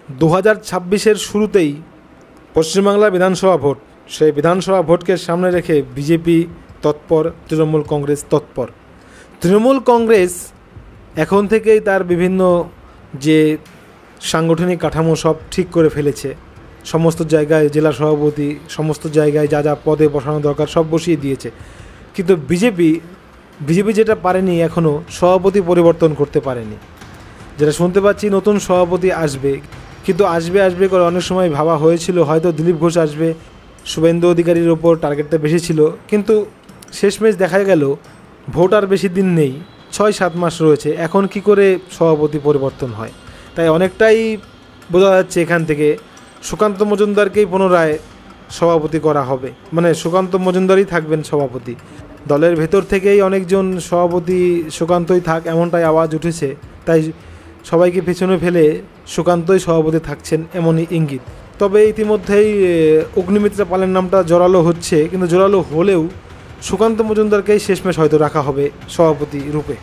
2026-এর শুরুতেই পশ্চিমবাংলা বিধানসভা ভোট, সেই বিধানসভা ভোটকে সামনে রেখে বিজেপি তৎপর, তৃণমূল কংগ্রেস তৎপর। তৃণমূল কংগ্রেস এখন থেকেই তার বিভিন্ন যে সাংগঠনিক কাঠামো সব ঠিক করে ফেলেছে। সমস্ত জায়গায় জেলা সভাপতি, সমস্ত জায়গায় যা যা পদে বসানো দরকার সব বসিয়ে দিয়েছে। কিন্তু বিজেপি যেটা পারেনি, এখনও সভাপতি পরিবর্তন করতে পারেনি। যেটা শুনতে পাচ্ছি নতুন সভাপতি আসবে, কিন্তু আসবে করে অনেক সময় ভাবা হয়েছিল হয়তো দিলীপ ঘোষ আসবে, শুভেন্দু অধিকারীর ওপর টার্গেটটা বেশি ছিল। কিন্তু শেষমেশ দেখা গেল ভোট আর বেশি দিন নেই, 6-7 মাস রয়েছে, এখন কি করে সভাপতি পরিবর্তন হয়। তাই অনেকটাই বোঝা যাচ্ছে এখান থেকে সুকান্ত মজুমদারকেই পুনরায় সভাপতি করা হবে, মানে সুকান্ত মজুমদারই থাকবেন সভাপতি। দলের ভেতর থেকেই অনেকজন সভাপতি সুকান্তই থাক এমনটাই আওয়াজ উঠেছে। তাই সবাইকে পেছনে ফেলে সুকান্তই সভাপতি থাকছেন এমনই ইঙ্গিত। তবে ইতিমধ্যেই অগ্নিমিত্রা পালের নামটা জোরালো হচ্ছে, কিন্তু জোরালো হলেও সুকান্ত মজুমদারকেই শেষমেশ হয়তো রাখা হবে সভাপতি রূপে।